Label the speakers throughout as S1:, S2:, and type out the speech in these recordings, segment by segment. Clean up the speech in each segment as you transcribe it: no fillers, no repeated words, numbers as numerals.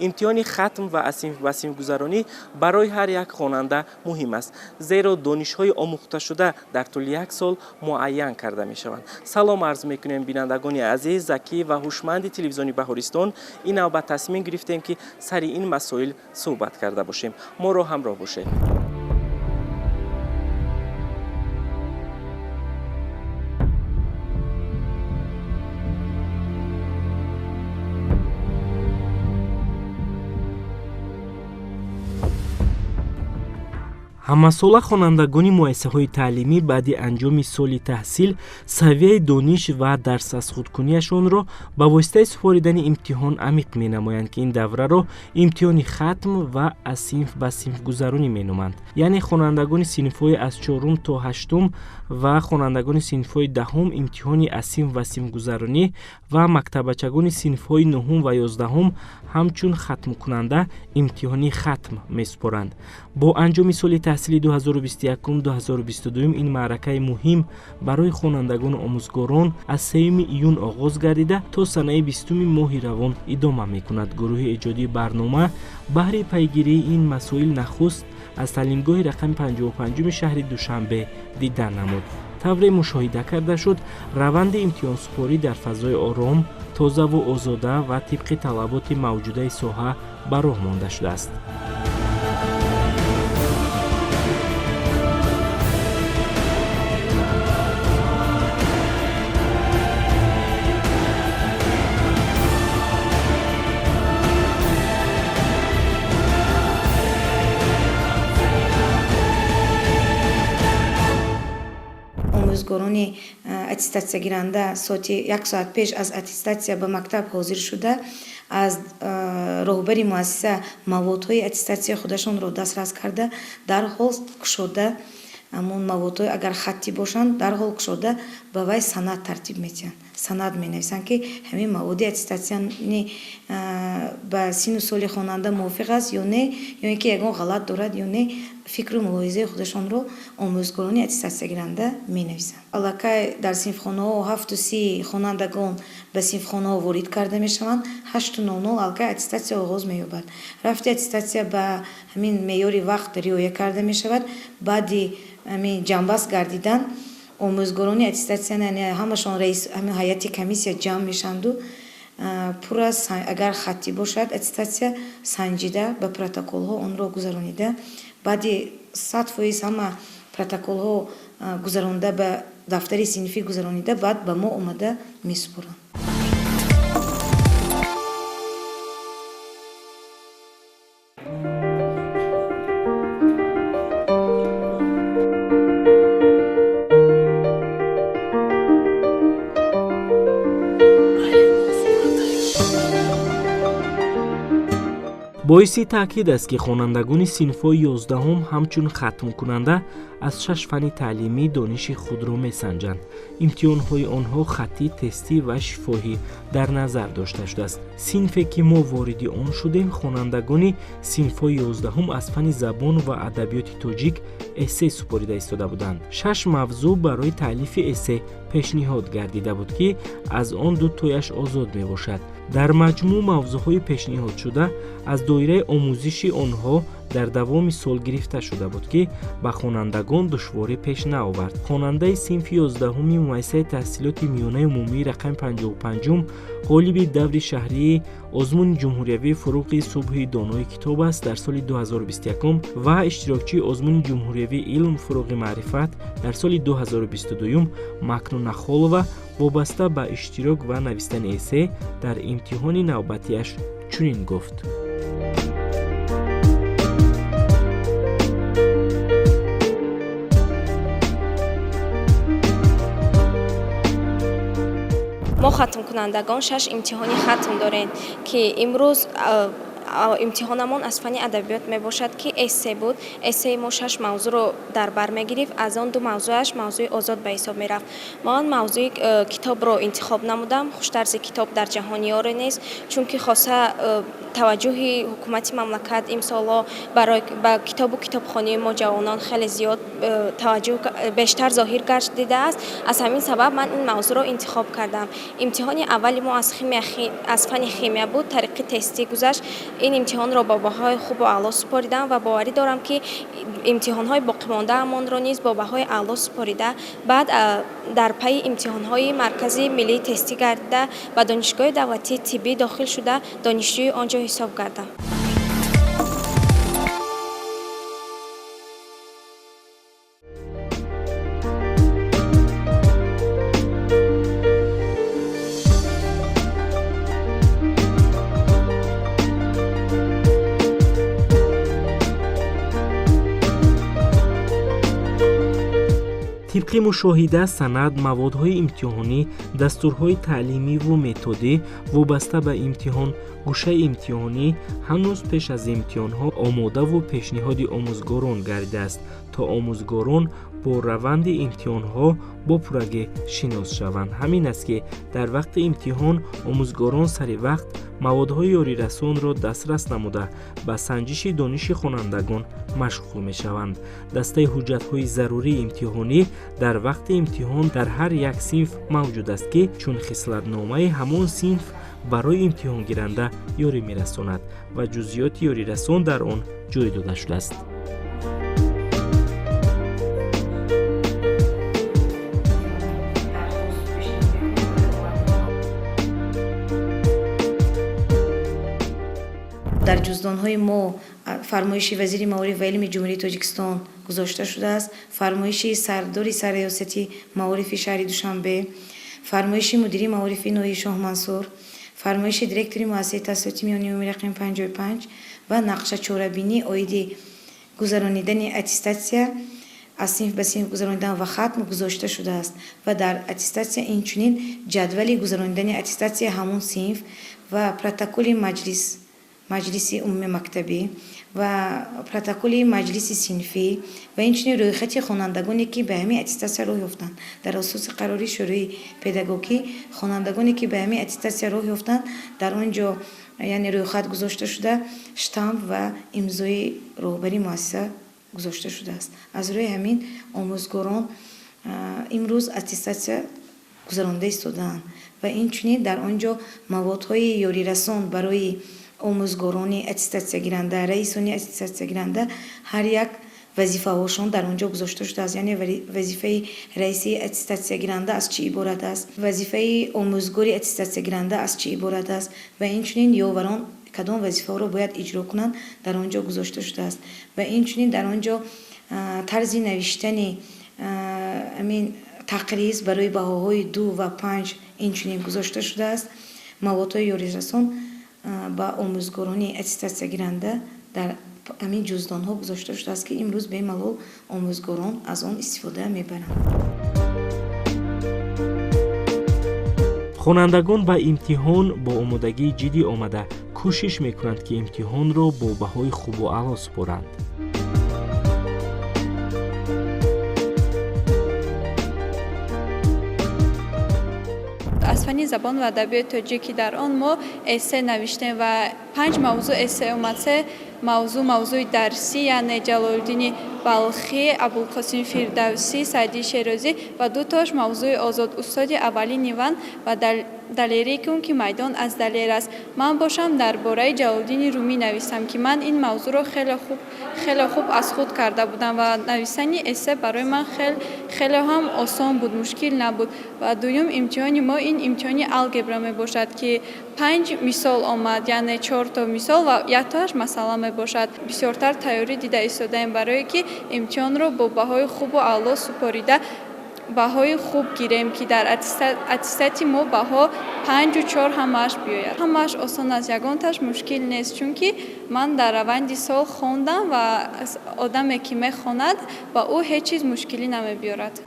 S1: امتحان ختم و صنف گذرانی برای هر یک خواننده مهم است، زیرا دانش‌های آموخته شده در طول یک سال معین کرده می‌شوند. سلام عرض می‌کنیم بینندگان عزیز، ذکی و هوشمند تلویزیون بهارستان. این نوبت تصمیم گرفتیم که سر این مسائل صحبت کرده باشیم. ما را همراه باشید. ҳамасола хонандагони муассисаҳои таълимӣ баъди анҷоми соли таҳсил савияи дониш ва дарсазхудкунияшонро ба воситаи супоридани имтиҳон амиқ менамоянд, ки ин давраро имтиҳони хатм ва аз синф ба синфгузаронӣ меноманд. яъне хонандагони синфҳои аз 4 то 8 ва хонандагони синфҳои 10 имтиҳони аз синф ва синфгузаронӣ ва мактабачагони синфҳои 9 ва 11 ҳамчун хатмкунанда имтиҳони хатм месупоранд. бо анҷоми соли таҳсили 2021-2022 ин маъракаи муҳим барои хонандагони омӯзгорон аз 3 июн оғоз гардида то санаи 20 моҳи равон идома мекунад. гурӯҳи эҷодии барнома баҳри пайгирии ин масоил нахуст аз таълимгоҳи рақами 55 шаҳри Душанбе дидан намуд. тавре мушоҳида карда шуд раванди имтиҳонсупорӣ дар фазои ором, тозаву озода ва тибқи талаботи мавҷудаи соҳа ба роҳ монда шудааст.
S2: омӯзгорони аттестатсиягиранда соати 1 соат пеш аз аттестатсия ба мактаб ҳозир шуда аз роҳбари муассиса маводҳои аттестатсияи худашонро дастрас карда дарҳол кушода амон маводҳои агар хатти бошанд дарҳол кушода ба вай санад тартиб метиҳанд. санад менависанд ки ҳамин маводи аттестатсияни ба сину соли хонанда мувофиқ аст ё не, ё ин ки ягон ғалат дорад ё не, фикру мулоҳизаи худашонро омӯзгорони аттестатсиягиранда менависанд. аллакай дар синфхонаҳо 7:30 хонандагон ба синфхонаҳо ворид карда мешаванд. 8:00 аллакай аттестатсия оғоз меёбад. рафти аттестатсия ба ҳамин меъёри вақт риоя карда мешавад. баъди ҳамин ҷамъбаст гардидан омӯзгорони аттестатсия ҳамашон раис ҳамин ҳайати комиссия ҷамъ мешаванду пура агар хатти бошад аттестатсия санҷида ба протоколҳо онро гузаронида баъди 100% ҳама протоколҳо гузаронида ба дафтари синфӣ гузаронида баъд ба мо омада месупоранд.
S1: боиси таъкид аст ки хонандагони синфҳои 11 ҳамчун хатмкунанда аз 6 фанни таълимӣ дониши худро месанҷанд. имтиҳонҳои онҳо хаттӣ, тестӣ ва шифоҳӣ дар назар дошта шудааст. синфе ки мо вориди он шудем, хонандагони синфҳои 11 аз фанни забон ва адабиёти тоҷик эссе супорида истода буданд. 6 мавзӯъ барои таълифи эссе пешниҳод гардида буд ки аз он дутояш озод мебошад. дар маҷмӯъ мавзӯъҳои пешниҳодшуда аз доираи омӯзиши онҳо дар давоми сол гирифта шуда буд ки ба хонандагон душворӣ пеш наовард. хонандаи синфи 11 муассисаи таҳсилоти миёнаи умумии рақами 55 ғолиби даври шаҳрии озмуни ҷумҳуриявии фуруғи субҳи донои китоб аст дар соли 2021 ва иштирокчии озмуни ҷумҳуриявии илм фуруғи маърифат дар соли 2022 Макнуна Холова вобаста ба иштирок ва навистани эссе дар имтиҳони навбатиаш чунин гуфт.
S3: мо хатмкунандагон 6 имтиҳони хатм дорем ки имрӯз имтиҳонамон аз фанни адабиёт мебошад ки эссе буд. эссеи мо 6 мавзӯъро дар бар мегирифт. аз он 2 мавзӯъаш мавзӯи озод ба ҳисоб мерафт. ман мавзӯи китобро интихоб намудам. хуштарзи китоб дар ҷаҳониёре нест, чунки хоса таваҷҷӯҳи ҳукумати мамлакат имсоло барои ба китобу китобхонии мо ҷавонон хеле зиёд таваҷҷӯҳ бештар зоҳир гардидааст. аз ҳамин сабаб ман ин мавзӯъро интихоб кардам. имтиҳони аввали мо аз фанни химия буд, тариқи тестӣ гузашт. این امتحان را با بهای خوب و اعلی سپاریدم و باوری دارم که امتحان‌های باقی مانده‌مان را نیز با بهای اعلی سپاریده بعد در پی امتحان‌های مرکزی ملی تستی گردیده و دانشگاه دولتی طبی داخل شده دانشجوی آنجا حساب کردم.
S1: طبق مشاهده سند موادهای امتحانی، دستورهای تعلیمی و متدی وابسته به امتحان، گوشه امتحانی هنوز پیش از امتحانها آماده و پیشنهاد آموزگاران گردیده است تا آموزگاران با روند امتحانها با پورگی شناس شوند. همین است که در وقت امتحان آموزگاران سری وقت موادهای یاری رسان را دسترس نموده به سنجش دانش خوانندگان مشغول می شوند. دسته حجت‌های ضروری امتحانی در وقت امتحان در هر یک صنف موجود است که چون خصلت‌نامه همان صنف برای امتحان گیرنده یاری می رساند و جزئیات یاری رسان در آن جای داده شده است.
S2: در جزدان‌های ما فرمایش وزیر معارف و علم جمهوری تاجیکستان گذاشته شده است، فرمایش سردار سرریاستی معارف شهر دوشنبه، فرمایش مدیر معارف ناحیه شاه منصور، فرمایش دیرکتوری مؤسسه تحصیلاتی میانی عمومی رقم 55 و نقشه چهاربینی عاید گذرانیدن اتستاسیا از صنف به صنف گذراندن و ختم گذاشته شده است و در اتستاسیا اینچنین جدول گذراندن اتستاسیا همون صنف و پروتکل مجلس عمومی مکتبی و پروتکل مجلس صنفی و اینچنین رویخط خوانندگانی که به همین اتستاسیا راه یافتند در اساس قراری شورای پداگوژی خوانندگانی که به همین اتستاسیا راه یافتند در آنجا یعنی رویخط گذاشته شده، شتامپ و امضای رهبری مؤسسه گذاشته شده است. از روی همین آموزگاران امروز اتستاسیا گذرانده ایستادند و اینچنین در آنجا موادهای یاری رسان برای آموزگاران اتستاسیا گیرنده، رئیسان اتستاسیا گیرنده هر یک وظیفه هاشون در آنجا گذاشته شده است. یعنی وظیفه رئیسی اتستاسیا گیرنده از چی عبارت است، وظیفه آموزگاری اتستاسیا گیرنده از چی عبارت است و اینچنین یاوران کدام وظیفه را باید اجرا کنند در آنجا گذاشته شده است و اینچنین در آنجا طرز نوشتن امین تقریض برای بهاهای 2 و 5 اینچنین گذاشته شده است. موادهای یاری رسان با آموزگاران اتستاسیا گیرنده در همین جزدان ها گذاشته شده است که امروز به ملال آموزگاران از آن استفاده میبرند.
S1: خوانندگان به امتحان با آمادگی جدی آمده کوشش میکنند که امتحان را با بهای خوب و اعلی سپارند.
S4: از فن زبان و ادبیات تاجیکی در آن ما اسه نوشتیم و 5 موضوع اسه اومد. موضوع درسی یعنی جلال‌الدین بلخی، ابوالقاسم فردوسی، سعدی شیرازی و 2 تاش موضوع آزاد استاد اولی نیوان و دلیری که میدان از دلیر است. من باشم درباره جلال‌الدین رومی نویسم که من این موضوع را خیلی خوب از خود کرده بودم و نویسن اسه برای من خیلی هم آسان بود، مشکل نبود. و دوم امتحان ما این امتحان الگبرا می باشد که 5 مثال آمد، یعنی 4 تا مثال و 1 تاش مسئله می باشد. بسیارتر تیاری دیده ایستادیم برای که امتحان را با بهای خوب و اعلی سپاریده بهای خوب گیریم که در اتستاتی ما بها 5 و 4 همش بیاید. همش آسان است، یگان تاش مشکل نیست، چون که من در روند سال خواندم و آدمی که میخواند و او هیچ چیز مشکلی نمیبیارد.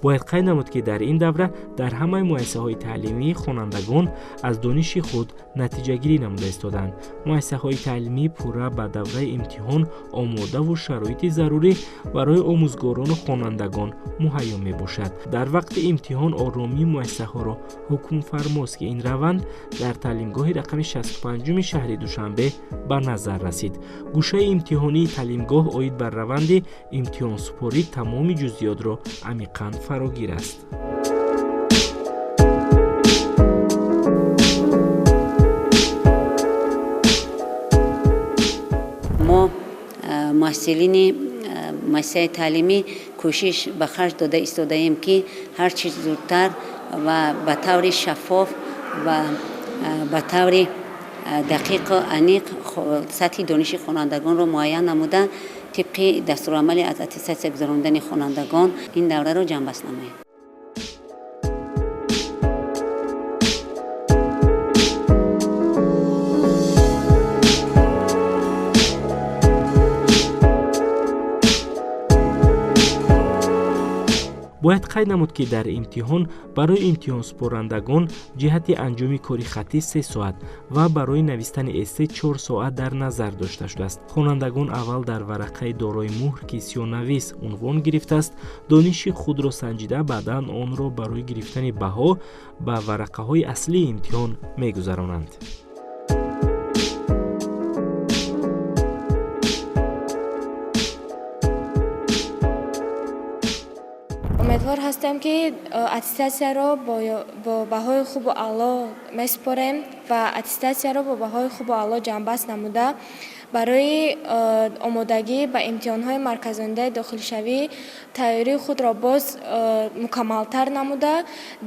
S1: бояд қайд намуд ки дар ин давра дар ҳамаи муассисаҳои таълимӣ хонандагон аз дониши худ натиҷагирӣ намуда истоданд. муассисаҳои таълимӣ пурра ба давраи имтиҳон омодаву шароити зарурӣ барои омӯзгорону хонандагон муҳайё мебошад. дар вақти имтиҳон оромии муассисаҳоро ҳукм фармост ки ин раванд дар таълимгоҳи рақами 65 шаҳри Душанбе ба назар расид. гӯшаи имтиҳонии таълимгоҳ оид бар раванди имтиҳонсупорӣ тамоми ҷузъиётро амиқан фарогир аст.
S5: мо муҳассилини муассисаи таълимӣ кӯшиш ба харҷ дода истодаем ки ҳар чиз зудтар ва ба таври шаффоф ва ба таври дақиқу аниқ сатҳи дониши хонандагонро муайян намуда тибқи дастурамали аз аттестатсия гузарондани хонандагон ин давраро ҷамъбаст намоем.
S1: бояд қайд намуд ки дар имтиҳон барои имтиҳонсупорандагон ҷиҳати анҷоми кори хатӣ 3 соат ва барои навистани эссе 4 соат дар назар дошта шудааст. хонандагон аввал дар варақаи дорои муҳр ки сиёнавис унвон гирифтааст дониши худро санҷида баъдан онро барои гирифтани баҳо ба варақаҳои аслии имтиҳон мегузаронанд.
S3: умедвор ҳастем ки аттестатсияро бо баҳои хубу аъло месупорем ва аттестатсияро бо баҳои хубу аъло ҷамъбаст намуда барои омодагӣ ба имтиҳонҳои марказонидаи дохилшавӣ тайёрии худро боз мукаммалтар намуда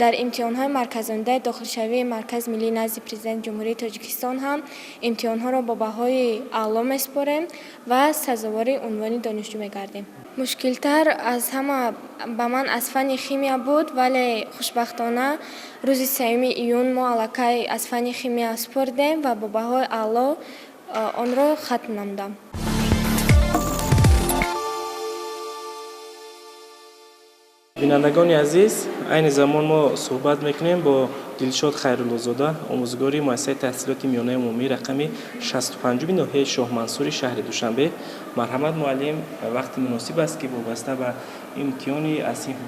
S3: дар имтиҳонҳои марказонидаи дохилшавии маркази миллии назди президенти ҷумҳурии Тоҷикистон ҳам имтиҳонҳоро бо баҳои аъло месупорем ва сазовори унвони донишҷӯ мегардем. мушкилтар аз ҳама ба ман аз фанни химия буд, вале хушбахтона рӯзи 3 июн мо аллакай аз фанни химия супордем ва бо баҳои аъло онро хатм намудам.
S6: бинандагони азиз, айни замон мо суҳбат мекунем бо Дилшод Хайруллозода, омӯзгори муассисаи таҳсилоти миёнаи умумӣ рақами 65 ноҳияи Шоҳмансури шаҳри Душанбе. Марҳамат муаллим, вақти муносиб аст ки вобаста ба имтиҳони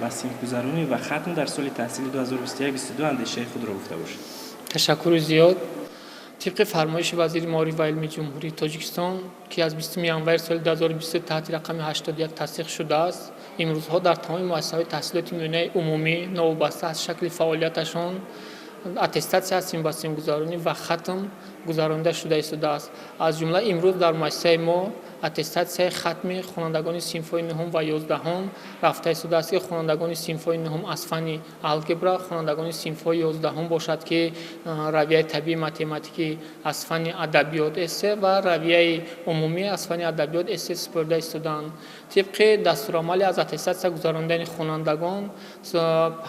S6: ба синфгузаронӣ ва хатм дар соли таҳсили 2021-22 андешаи худро гуфта бошед.
S7: ташаккури зиёд. طبق فرمایش وزیر معارف و علمی جمهوری تاجیکستان که از 20 январи соли 2020 تحت رقم 81 تصدیق شده است، امروزها در تمام مؤسسه‌های تحصیلاتی میانه عمومی نوبسته از شکل فعالیتشان اتستاسیا سیمگذارانی و ختم گذرانده شده است. از جمله امروز در مؤسسه ما اتستاسیای ختم خوانندگان صنف‌های نهم و 11 رفته است که خوانندگان صنف‌های نهم از فن الگبرا، خوانندگان صنف‌های 11 باشد که رویه طبیعی متماتیکی از فن ادبیات است و رویه عمومی از فن ادبیات است سپرده استادند. طبق دستورالعمل از اتستاسیا گذراندن خوانندگان،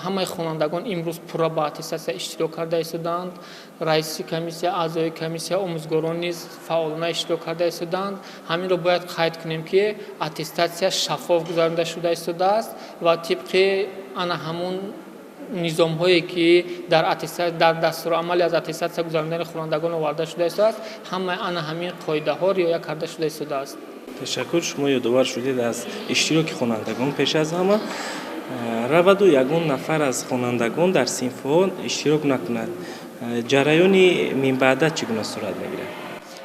S7: همه خوانندگان امروز پورا با اتستاسیا اشتراک کرده استادند. رئیس کمیسیه، اعضای کمیسیه، آموزگاران نیز فعالانه اشتراک کرده استادند. همین رو باید قید کنیم که اتستاسیا شفاف گذرانده شده است و طبق آن همون نظام هایی که در دستورالعمل از اتستاسیا گذراندن خوانندگان آورده شده است، همه آن همین قاعده ها رعایت کرده شده است.
S6: تشکر. شما یادآور شدید از اشتراک خوانندگان. پیش از همه رود یگان نفر از خوانندگان در صنف‌ها اشتراک نکند، جریانی من بعد چگونه صورت میگیرد؟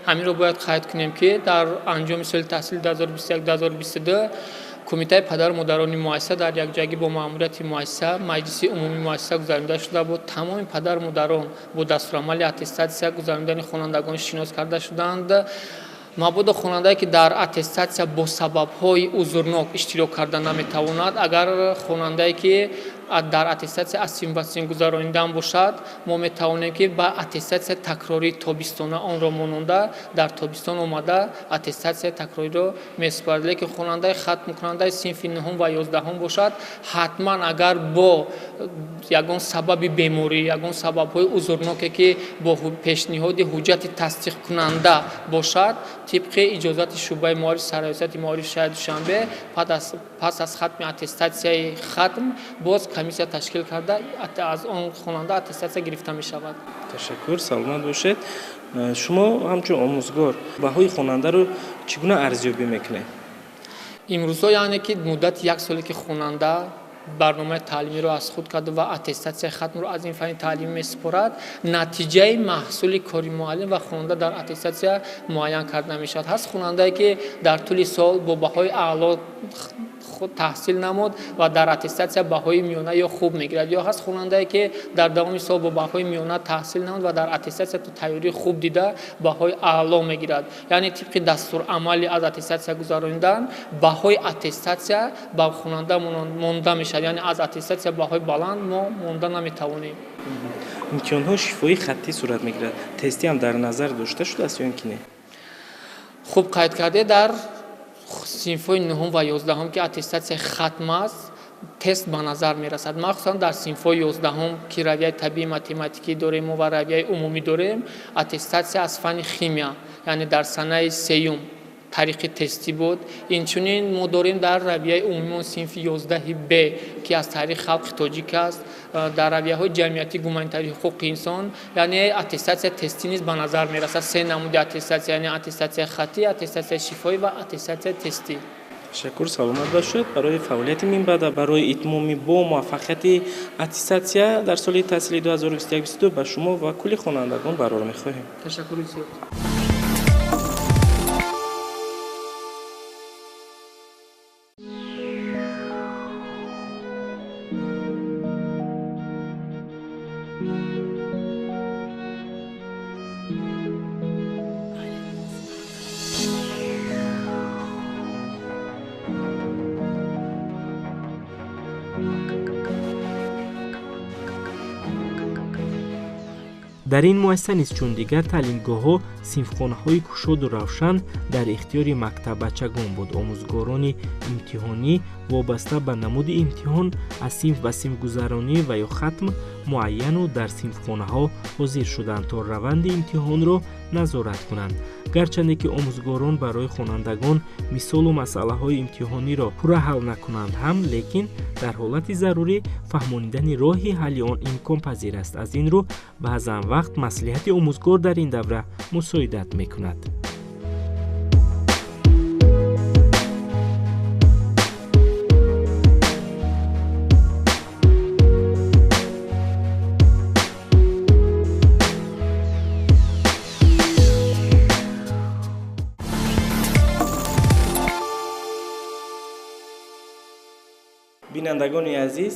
S7: همین رو باید قید کنیم که در انجام سال تحصیل 2021-2022 کمیته پدر مدیران مؤسسه در یک جایی با مأموریت مؤسسه مجلس عمومی مؤسسه گذارنده شده بود. تمام پدر مدیران با دستورالعمل اتستاسیا گذراندن خوانندگان شناس کرده شدند. مبادا خواننده که در اتستاسیا با سبب‌های عذرناک اشتراک کرده نمی‌تواند، اگر خواننده که дар аттестатсия аз синф ба синф гузаронидан бошад, мо метавонем ки ба аттестатсия такрори тобистона онро монанда дар тобистон омада аттестатсия такрориро месупарад. Лекин хонандаи хатмкунандаи синфи 9 ва 11 бошад, ҳатман агар бо ягон сабаби беморӣ, ягон сабабҳои узурноке ки бо пешниҳоди ҳуҷҷати тасдиқкунанда бошад, тибқи иҷозати шуъбаи маориф сарвазирати маориф шаҳри Душанбе пас аз хатми аттестатсияи хатм боз комиссия ташкил карда аз он хонанда аттестатсия гирифта мешавад.
S6: Ташаккур, саломат бошед. шумо ҳамчун омӯзгор баҳои хонандаро чӣ гуна арзёбӣ мекунед?
S7: имрӯзҳо яъне ки муддати 1 соле ки хонанда барномаи таълимиро аз худ карда ва аттестатсияи хатмро аз ин фанни таълимӣ месупорад, натиҷаи маҳсули кори муаллим ва хонанда дар аттестатсия муайян карда мешавад. ҳаст хонандае ки дар тӯли сол бо баҳои аъло таҳсил намуд ва дар аттестатсия баҳои миёна ё хуб мегирад, ё ҳаст хонандае ки дар давоми сол бо баҳои миёна таҳсил намуд ва дар аттестатсия ту тайёрии хуб дида баҳои аъло мегирад. Яъне тибқи дастурамали аз аттестатсия гузаронидан баҳои аттестатсия ба хонанда монда мешавад, яъне аз аттестатсия баҳои баланд мо монда наметавонем.
S6: имтиҳонҳои шифоии хаттӣ сурат мегирад. Тестӣ ҳам дар назар дошта шудааст ё ин ки не?
S7: хуб қайд карде дар синфҳои 9 ва 11 ки аттестатсияи хатм аст, тест ба назар мерасад. махсусан дар синфҳои 11 ки равияи табиӣ математикӣ дорем ва равияи умумӣ дорем, аттестатсия аз фанни химия, яъне дар санаи сеюм тариқи тестӣ буд. Инчунин мо дорем дар равияи умумион синфи 11Б ки аз тариқи халқи тоҷик аст, дар равияҳои ҷамъиятӣ гуманитарии ҳуқуқи инсон, яъне аттестатсия тестӣ низ ба назар мерасад. се намуди аттестатсия, яъне аттестатсияи хаттӣ, аттестатсияи шифоӣ ва аттестатсияи тестӣ.
S6: ташаккур, саломат бошед. барои фаъолияти минбаъда, барои итмоми бо муваффақияти аттестатсия дар соли таҳсилии 2021-22 ба шумо ва кулли хонандагон барор мехоҳем.
S7: Ташаккури зиёд.
S1: дар ин муассиса низ чун дигар таълимгоҳҳо синфхонаҳои кушоду равшан дар ихтиёри мактабачагон буд. омӯзгорони имтиҳонӣ вобаста ба намуди имтиҳон аз синф ба синф гузаронӣ ва ё хатм муайяну дар синфхонаҳо ҳозир шуданд то раванди имтиҳонро назорат кунанд. гарчанде ки омӯзгорон барои хонандагон мисолу масъалаҳои имтиҳониро пурра ҳал накунанд ҳам, лекин дар ҳолати зарурӣ фаҳмонидани роҳи ҳалли он имконпазир аст. аз ин рӯ баъзан вақт маслиҳати омӯзгор дар ин давра мусоидат мекунад.
S6: бинандагони азиз,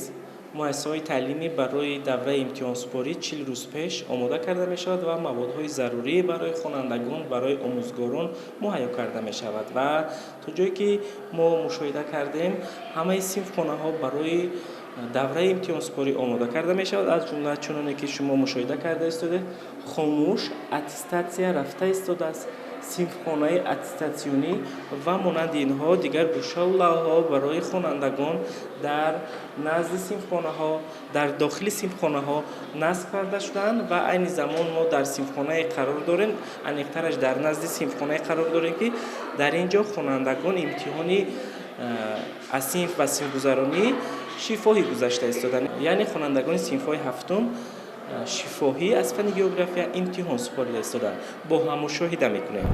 S6: муассисаҳои таълимӣ барои давраи имтиҳонсупорӣ 40 рӯз пеш омода карда мешавад ва маводҳои зарурӣ барои хонандагон, барои омӯзгорон муҳайё карда мешавад. ва то ҷое ки мо мушоҳида кардем, ҳамаи синфхонаҳо барои давраи имтиҳонсупорӣ омода карда мешавад. аз ҷумла чуноне ки шумо мушоҳида карда истодед, хомӯш аттестатсия рафта истодааст. синфхонаи аттестатсионӣ ва монанди инҳо дигар гӯшаву лавҳо барои хонандагон дар назди синфхонаҳо, дар дохили синфхонаҳо насб карда шуданд ва айни замон мо дар синфхонае қарор дорем, аниқтараш дар назди синфхонае қарор дорем ки дар ин ҷо хонандагон имтиҳони аз синф ба синфгузаронӣ шифоҳӣ гузашта истоданд. яъне хонандагони синфҳои ҳафтум шифоҳӣ аз фанни география имтиҳон супорида истоданд. бо ҳам мушоҳида мекунем.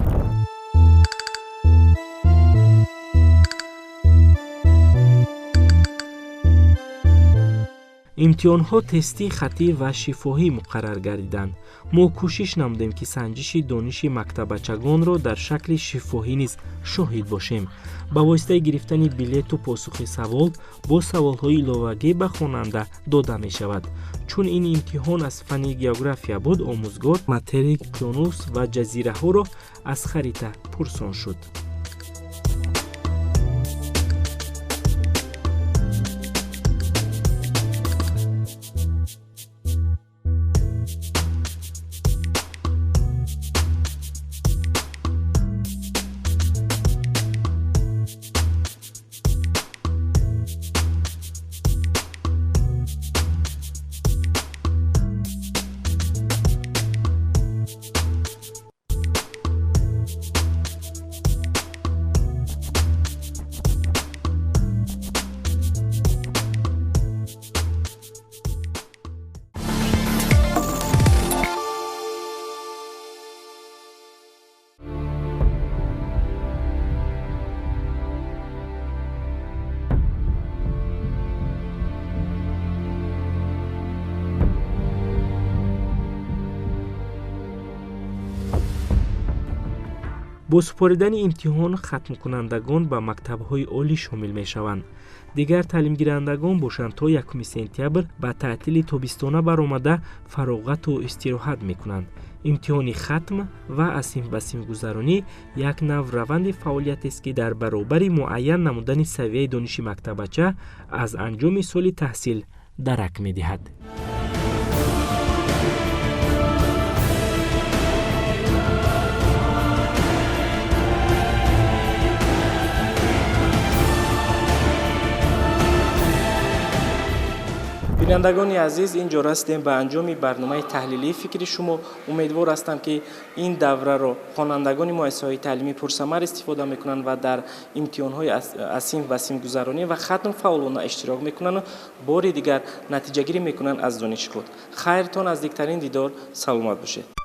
S1: имтиҳонҳо тестӣ, хаттӣ ва шифоҳӣ муқаррар гардиданд. мо кӯшиш намудем ки санҷиши дониши мактабачагонро дар шакли шифоҳӣ низ шоҳид бошем. ба воситаи гирифтани билету посухи савол бо саволҳои иловагӣ ба хонанда дода мешавад. чун ин имтиҳон аз фанни география буд, омӯзгор материк, уқёнус ва ҷазираҳоро аз харита пурсон шуд. با سپاریدن امتحان ختم کنندگان به مکتب‌های عالی شامل می‌شوند. دیگر تعلیم گیرندگان باشند تا 1 سپتامبر به تعطیل تابستانه برآمده فراغت و استراحت می‌کنند. امتحان ختم و اسیم و سیم گذرانی یک نوع روند فعالیت است که در برابر معین نمودن سویه دانش مکتبچه از انجام سال تحصیل درک می‌دهد.
S6: بینندگان عزیز، اینجا رسیدیم به انجام برنامه تحلیلی فکری شما. امیدوار هستم که این دوره را خوانندگان مؤسسه‌های تعلیمی پرثمر استفاده میکنند و در امتحان‌های اسیم و سیم گذرانی و ختم فعالانه اشتراک میکنند و بار دیگر نتیجه گیری میکنند از دانش خود. خیرتان از دیگترین دیدار، سلامت باشید.